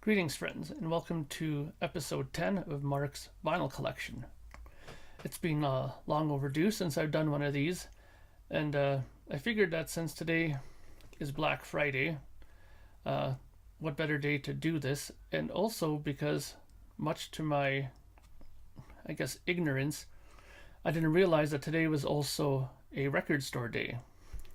Greetings, friends, and welcome to episode 10 of Mark's vinyl collection. It's been long overdue since I've done one of these, and I figured that since today is Black Friday, what better day to do this, and also because, much to my, ignorance, I didn't realize that today was also a record store day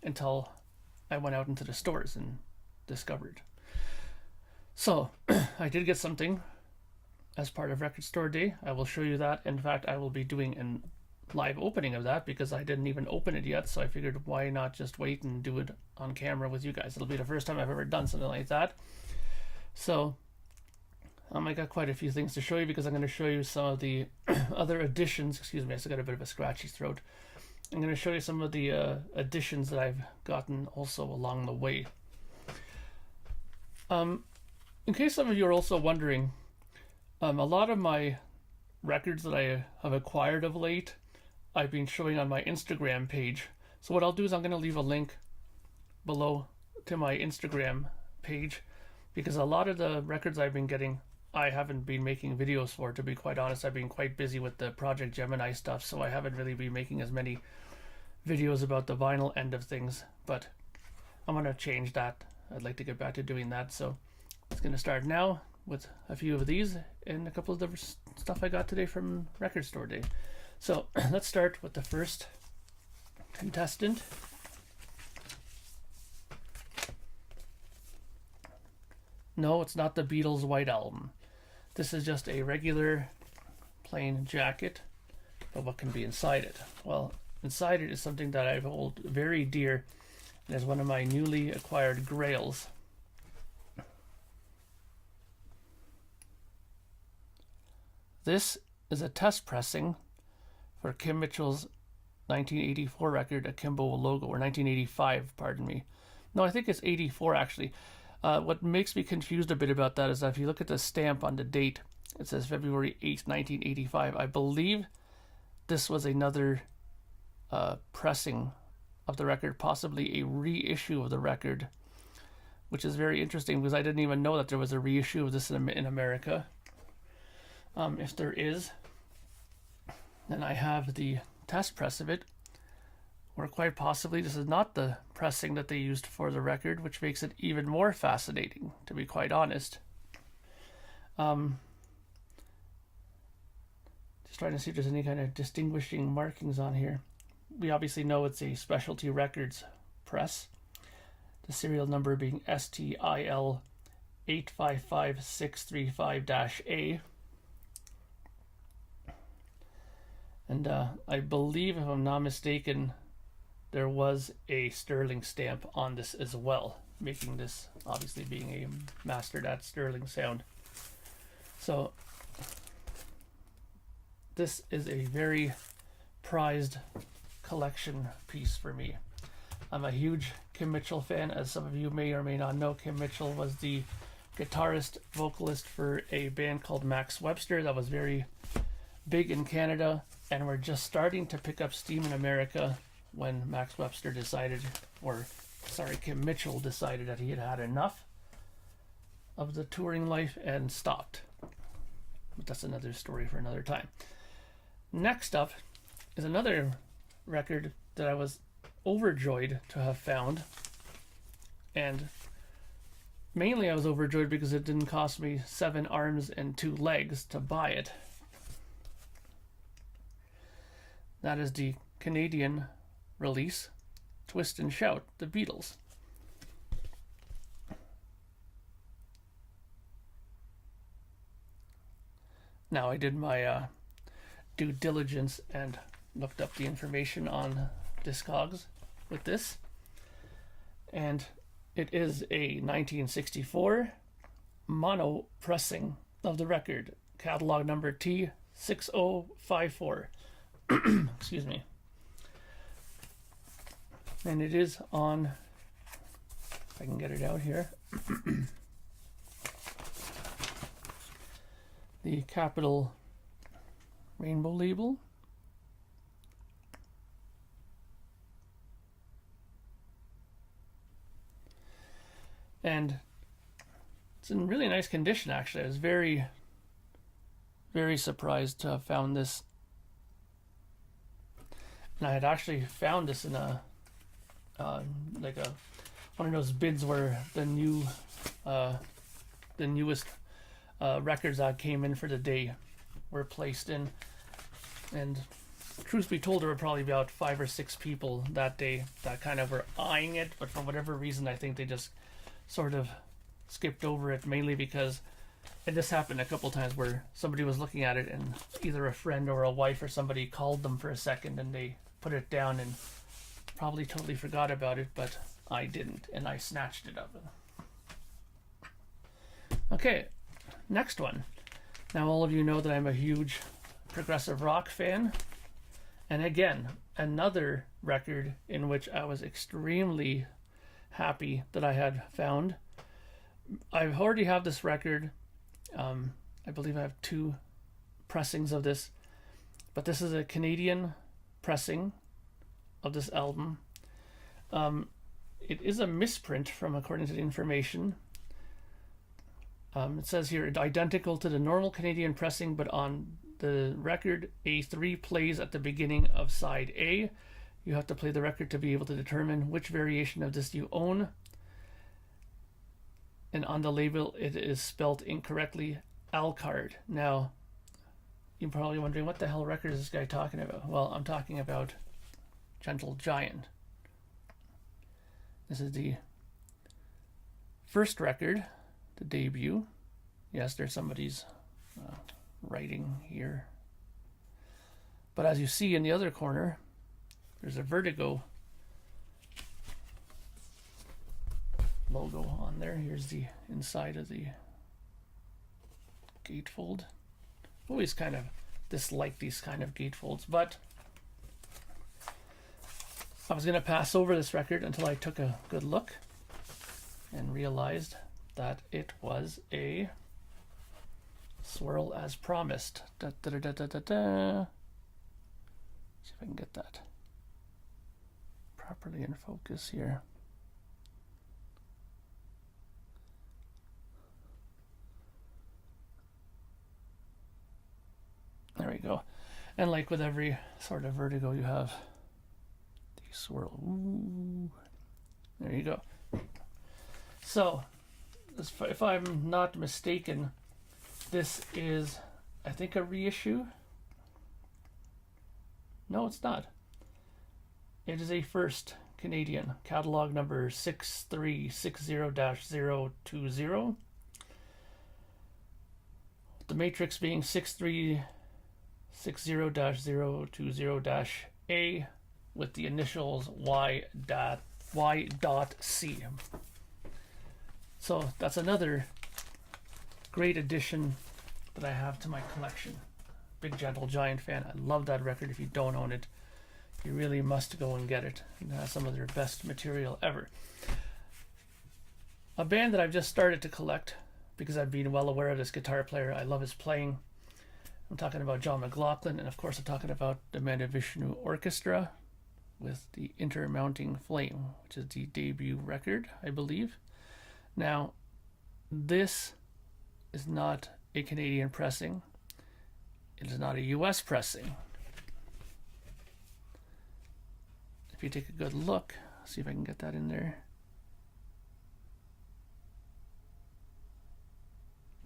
until I went out into the stores and discovered. So, I did get something as part of Record Store Day. I will show you that. In fact, I will be doing a live opening of that because I didn't even open it yet, so I figured why not just wait and do it on camera with you guys. It'll be the first time I've ever done something like that. So, I got quite a few things to show you because I'm going to show you some of the other additions. Excuse me, I still got a bit of a scratchy throat. I'm going to show you some of the additions that I've gotten also along the way. In case some of you are also wondering, a lot of my records that I have acquired of late, I've been showing on my Instagram page. So what I'll do is I'm going to leave a link below to my Instagram page, because a lot of the records I've been getting, I haven't been making videos for, to be quite honest. I've been quite busy with the Project Gemini stuff, so I haven't really been making as many videos about the vinyl end of things, but I'm going to change that. I'd like to get back to doing that, so it's going to start now with a few of these and a couple of the stuff I got today from Record Store Day. So let's start with the first contestant. No, it's not the Beatles' White Album. This is just a regular plain jacket, but what can be inside it? Well, inside it is something that I hold very dear, and is one of my newly acquired grails. This is a test pressing for Kim Mitchell's 1984 record, Akimbo Logo, or 1985, pardon me. No, I think it's 84 actually. What makes me confused a bit about that is that if you look at the stamp on the date, it says February 8th, 1985. I believe this was another pressing of the record, possibly a reissue of the record, which is very interesting because I didn't even know that there was a reissue of this in America. If there is, then I have the test press of it, or quite possibly this is not the pressing that they used for the record, which makes it even more fascinating, to be quite honest. Just trying to see if there's any kind of distinguishing markings on here. We obviously know it's a Specialty Records press, the serial number being STIL 855635-A. And I believe, if I'm not mistaken, there was a sterling stamp on this as well, making this obviously being a mastered at sterling sound. So this is a very prized collection piece for me. I'm a huge Kim Mitchell fan. As some of you may or may not know, Kim Mitchell was the guitarist, vocalist for a band called Max Webster that was very big in Canada, and we're just starting to pick up steam in America when Max Webster decided, Kim Mitchell decided that he had had enough of the touring life and stopped. But that's another story for another time. Next up is another record that I was overjoyed to have found, and mainly I was overjoyed because it didn't cost me 7 arms and 2 legs to buy it. That is the Canadian release, Twist and Shout, the Beatles. Now, I did my due diligence and looked up the information on Discogs with this, and it is a 1964 mono pressing of the record, catalog number T6054. Excuse me. And it is on, if I can get it out here, the Capital Rainbow label. And It's in really nice condition, actually. I was very, very surprised to have found this. And I had actually found this in a one of those bids where the newest records that came in for the day were placed in. And truth be told, there were probably about 5 or 6 people that day that kind of were eyeing it, but for whatever reason, I think they just sort of skipped over it, mainly because it just happened a couple times where somebody was looking at it and either a friend or a wife or somebody called them for a second and they put it down and probably totally forgot about it, but I didn't, and I snatched it up. Okay, next one. Now all of you know that I'm a huge progressive rock fan, and again, another record in which I was extremely happy that I had found. I already have this record. I believe I have 2 pressings of this, but this is a Canadian pressing of this album. It is a misprint from according to the information. It says here, identical to the normal Canadian pressing, but on the record, A3 plays at the beginning of side A. You have to play the record to be able to determine which variation of this you own. And on the label, it is spelled incorrectly, Alcard. Now, you're probably wondering, what the hell record is this guy talking about? Well, I'm talking about Gentle Giant. This is the first record, the debut. Yes, there's somebody's writing here. But as you see in the other corner, there's a Vertigo logo on there. Here's the inside of the gatefold. Always kind of dislike these kind of gatefolds, but I was going to pass over this record until I took a good look and realized that it was a Swirl as Promised. Da, da, da, da, da, da. See if I can get that properly in focus here. There we go. And like with every sort of Vertigo, you have the swirl. Ooh. There you go. So, if I'm not mistaken, this is, I think, a reissue. No, it's not. It is a first Canadian, catalog number 6360-020. The matrix being 6360-020-A with the initials Y.C. So that's another great addition that I have to my collection. Big Gentle Giant fan. I love that record. If you don't own it, you really must go and get it. It has some of their best material ever. A band that I've just started to collect because I've been well aware of this guitar player. I love his playing. I'm talking about John McLaughlin, and of course I'm talking about the Mahavishnu Orchestra with the Intermountain Flame, which is the debut record, I believe. Now, this is not a Canadian pressing. It is not a US pressing. If you take a good look, see if I can get that in there.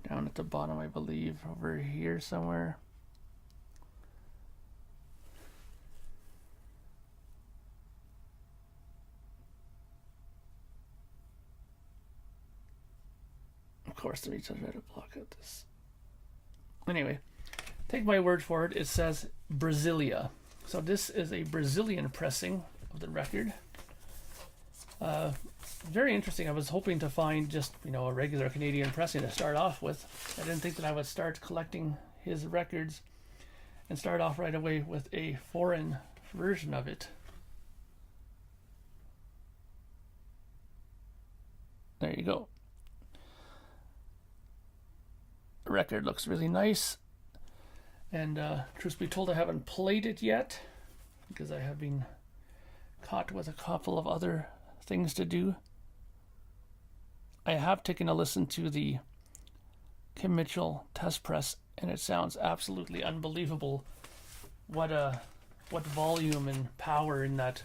Down at the bottom, I believe, over here somewhere. Of course, let me try to block out this. Anyway, take my word for it. It says Brasilia. So this is a Brazilian pressing of the record. Very interesting. I was hoping to find just, a regular Canadian pressing to start off with. I didn't think that I would start collecting his records and start off right away with a foreign version of it. There you go. The record looks really nice. And truth be told, I haven't played it yet because I have been caught with a couple of other things to do. I have taken a listen to the Kim Mitchell test press, and it sounds absolutely unbelievable. What volume and power in that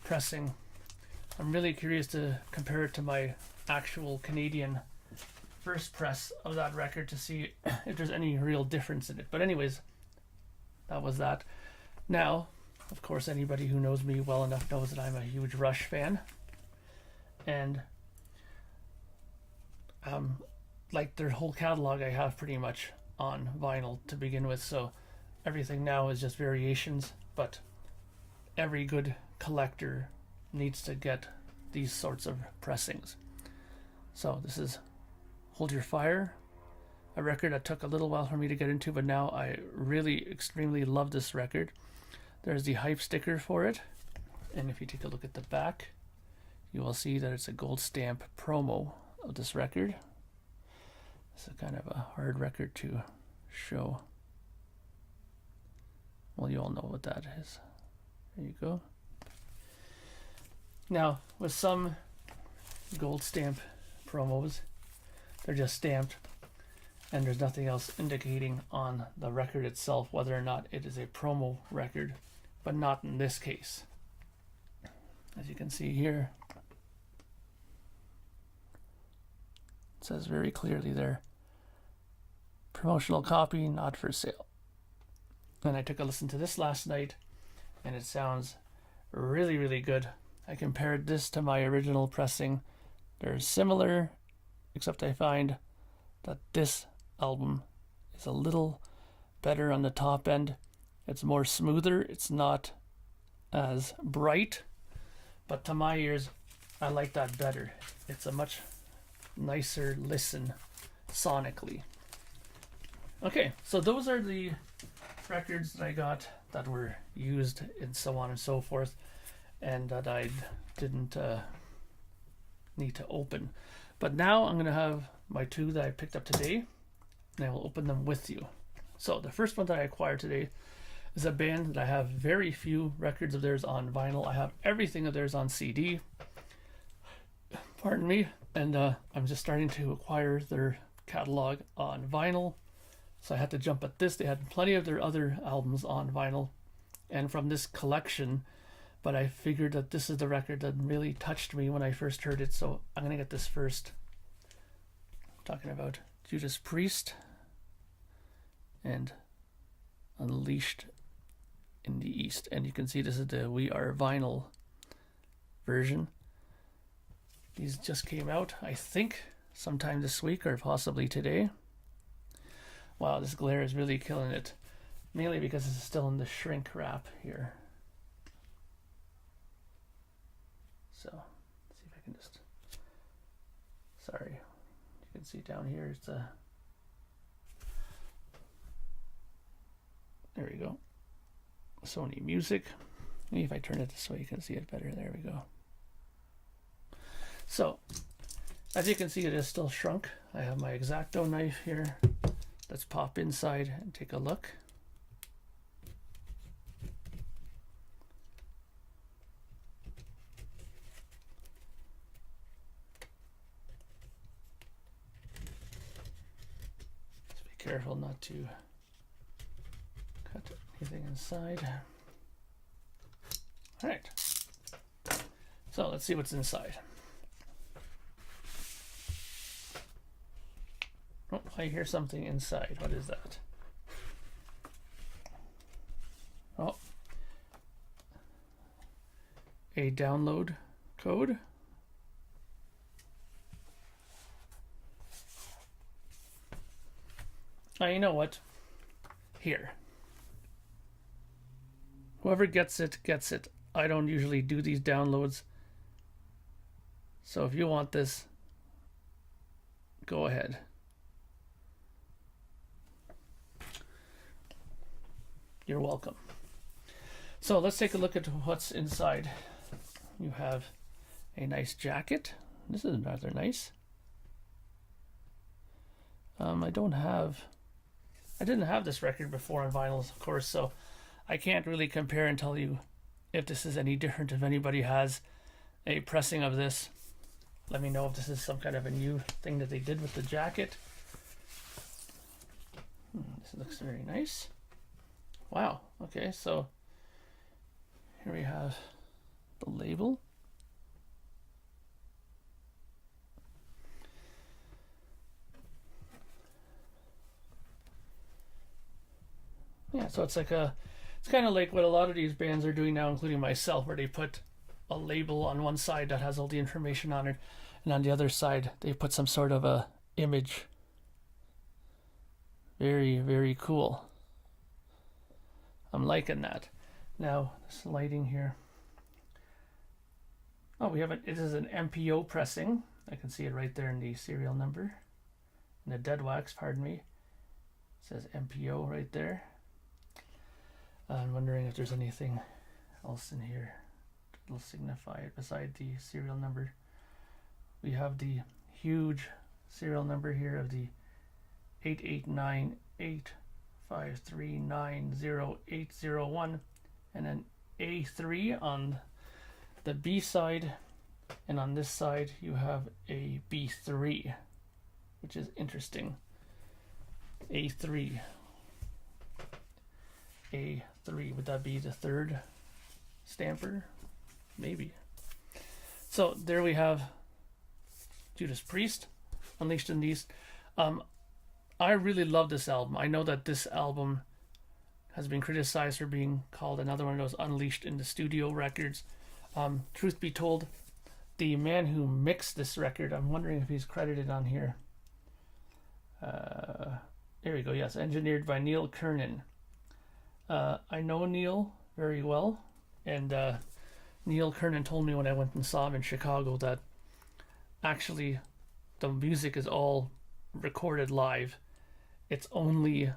pressing. I'm really curious to compare it to my actual Canadian first press of that record to see if there's any real difference in it. But anyways, that was that. Now, of course, anybody who knows me well enough knows that I'm a huge Rush fan. And like their whole catalog I have pretty much on vinyl to begin with, so everything now is just variations, but every good collector needs to get these sorts of pressings. So this is Hold Your Fire, a record that took a little while for me to get into, but now I really extremely love this record. There's the hype sticker for it, and if you take a look at the back, you will see that it's a gold stamp promo of this record. This is kind of a hard record to show. Well, you all know what that is. There you go. Now, with some gold stamp promos, they're just stamped and there's nothing else indicating on the record itself whether or not it is a promo record, but not in this case. As you can see here, it says very clearly there, promotional copy, not for sale. And I took a listen to this last night and it sounds really, really good. I compared this to my original pressing. They're similar, except I find that this album is a little better on the top end. It's more smoother. It's not as bright, but to my ears, I like that better. It's a much nicer listen sonically. Okay, so those are the records that I got that were used and so on and so forth, and that I didn't need to open. But now I'm going to have my two that I picked up today, and I will open them with you. So the first one that I acquired today is a band that I have very few records of theirs on vinyl. I have everything of theirs on CD. Pardon me. And I'm just starting to acquire their catalog on vinyl. So I had to jump at this. They had plenty of their other albums on vinyl and from this collection, but I figured that this is the record that really touched me when I first heard it, so I'm going to get this first. I'm talking about Judas Priest and Unleashed in the East. And you can see this is the We Are Vinyl version. These just came out, I think, sometime this week or possibly today. Wow, this glare is really killing it. Mainly because it's still in the shrink wrap here. So, let's see if I can just... Sorry. You can see down here, it's a... There we go. Sony Music. Maybe if I turn it this way, you can see it better. There we go. So, as you can see, it is still shrunk. I have my X-Acto knife here. Let's pop inside and take a look. Just be careful not to cut anything inside. All right. So let's see what's inside. Oh, I hear something inside. What is that? Oh. A download code. Oh, you know what? Here. Whoever gets it, gets it. I don't usually do these downloads. So if you want this, go ahead. You're welcome. So let's take a look at what's inside. You have a nice jacket. This is rather nice. I didn't have this record before on vinyl, of course, so I can't really compare and tell you if this is any different. If anybody has a pressing of this, let me know if this is some kind of a new thing that they did with the jacket. looks very nice. Wow. Okay, so here we have the label. Yeah, so it's like it's kind of like what a lot of these bands are doing now, including myself, where they put a label on one side that has all the information on it, and on the other side they put some sort of a image. Very, very cool. I'm liking that. Now, this lighting here. Oh, it is an MPO pressing. I can see it right there in the serial number. In the dead wax, pardon me. It says MPO right there. I'm wondering if there's anything else in here that'll signify it beside the serial number. We have the huge serial number here of the 88985390801, and then A3 on the B side, and on this side you have a B3, which is interesting. A3, would that be the third stamper? Maybe. So there we have Judas Priest, Unleashed in the East. I really love this album. I know that this album has been criticized for being called another one of those Unleashed in the Studio records. Truth be told, the man who mixed this record, I'm wondering if he's credited on here. There we go, yes, engineered by Neil Kernan. I know Neil very well, and Neil Kernan told me when I went and saw him in Chicago that actually the music is all recorded live. It's only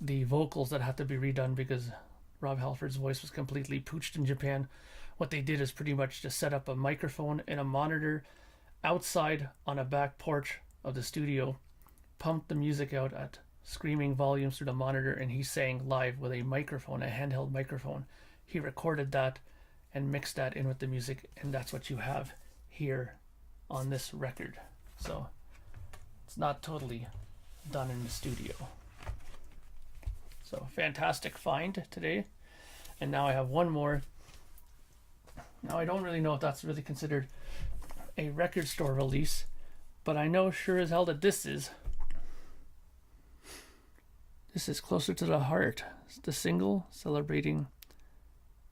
the vocals that have to be redone because Rob Halford's voice was completely pooched in Japan. What they did is pretty much just set up a microphone and a monitor outside on a back porch of the studio, pumped the music out at screaming volumes through the monitor, and he sang live with a microphone, a handheld microphone. He recorded that and mixed that in with the music, and that's what you have here on this record. So it's not totally done in the studio. So fantastic find today. And now I have one more. Now I don't really know if that's really considered a record store release, but I know sure as hell that this is. This is Closer to the Heart. It's the single celebrating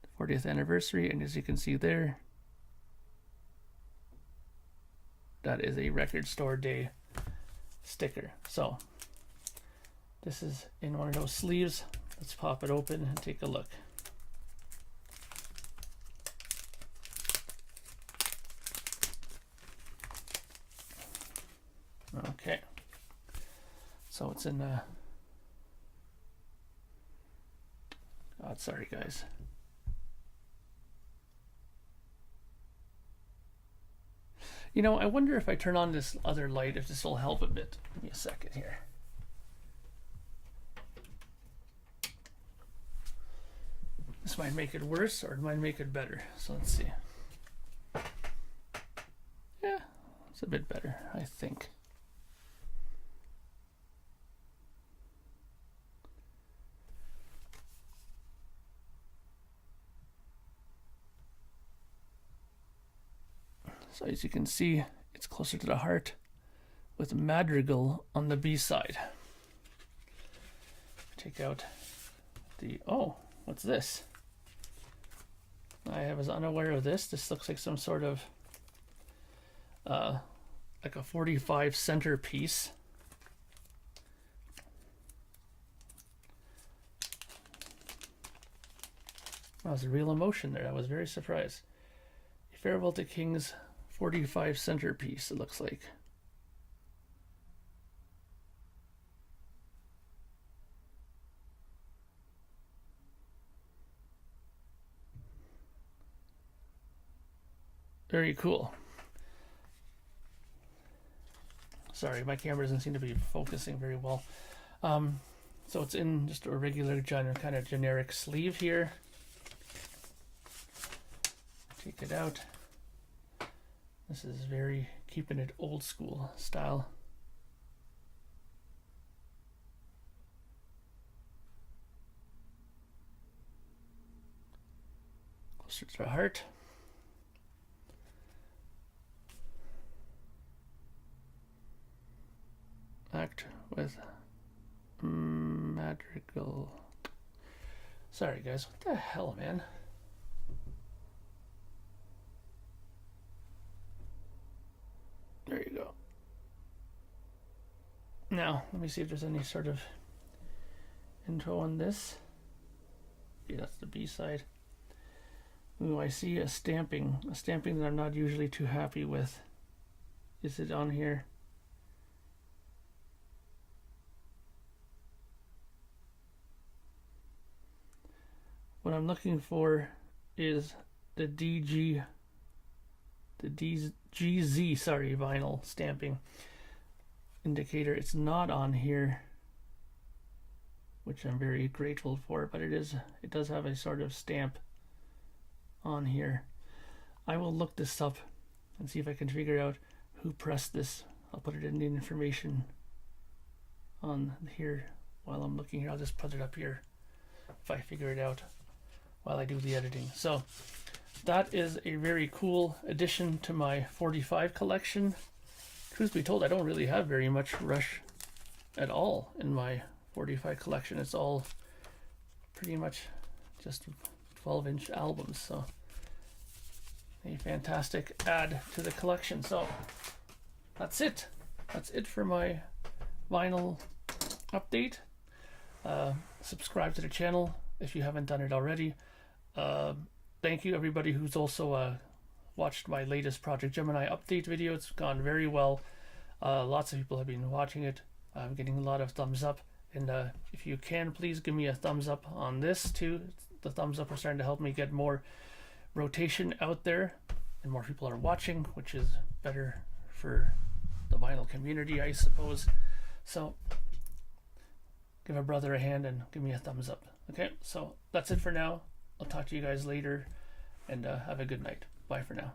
the 40th anniversary, and as you can see there, that is a record store day sticker. So this is in one of those sleeves. Let's pop it open and take a look. Okay, so it's in God, sorry guys. You know, I wonder if I turn on this other light, if this will help a bit. Give me a second here. This might make it worse, or it might make it better. So let's see. Yeah, it's a bit better, I think. So as you can see, it's Closer to the Heart with Madrigal on the B side. Take out the, oh, what's this? I was unaware of this. This looks like some sort of like a 45 centerpiece. That was a real emotion there. I was very surprised. A Farewell to King's 45 centerpiece, it looks like. Very cool. Sorry, my camera doesn't seem to be focusing very well. So it's in just a regular kind of generic sleeve here. Take it out. This is very keeping it old school style. closer to the heart. Act with madrigal. Sorry guys, what the hell, man? There you go. Now, let me see if there's any sort of intro on this. Yeah, that's the B side. Ooh, I see a stamping that I'm not usually too happy with. Is it on here? What I'm looking for is the DGZ, sorry, vinyl stamping indicator. It's not on here, which I'm very grateful for, but it does have a sort of stamp on here. I will look this up and see if I can figure out who pressed this. I'll put it in the information on here while I'm looking here. I'll just put it up here if I figure it out while I do the editing. So that is a very cool addition to my 45 collection. Truth be told, I don't really have very much Rush at all in my 45 collection. It's all pretty much just 12-inch albums, so a fantastic add to the collection. So that's it for my vinyl update. Subscribe to the channel if you haven't done it already. Thank you everybody who's also watched my latest Project Gemini update video. It's gone very well. Lots of people have been watching it. I'm getting a lot of thumbs up, and if you can, please give me a thumbs up on this too. The thumbs up are starting to help me get more rotation out there, and more people are watching, which is better for the vinyl community, I suppose. So give a brother a hand and give me a thumbs up. Okay, so that's it for now. I'll talk to you guys later, and have a good night. Bye for now.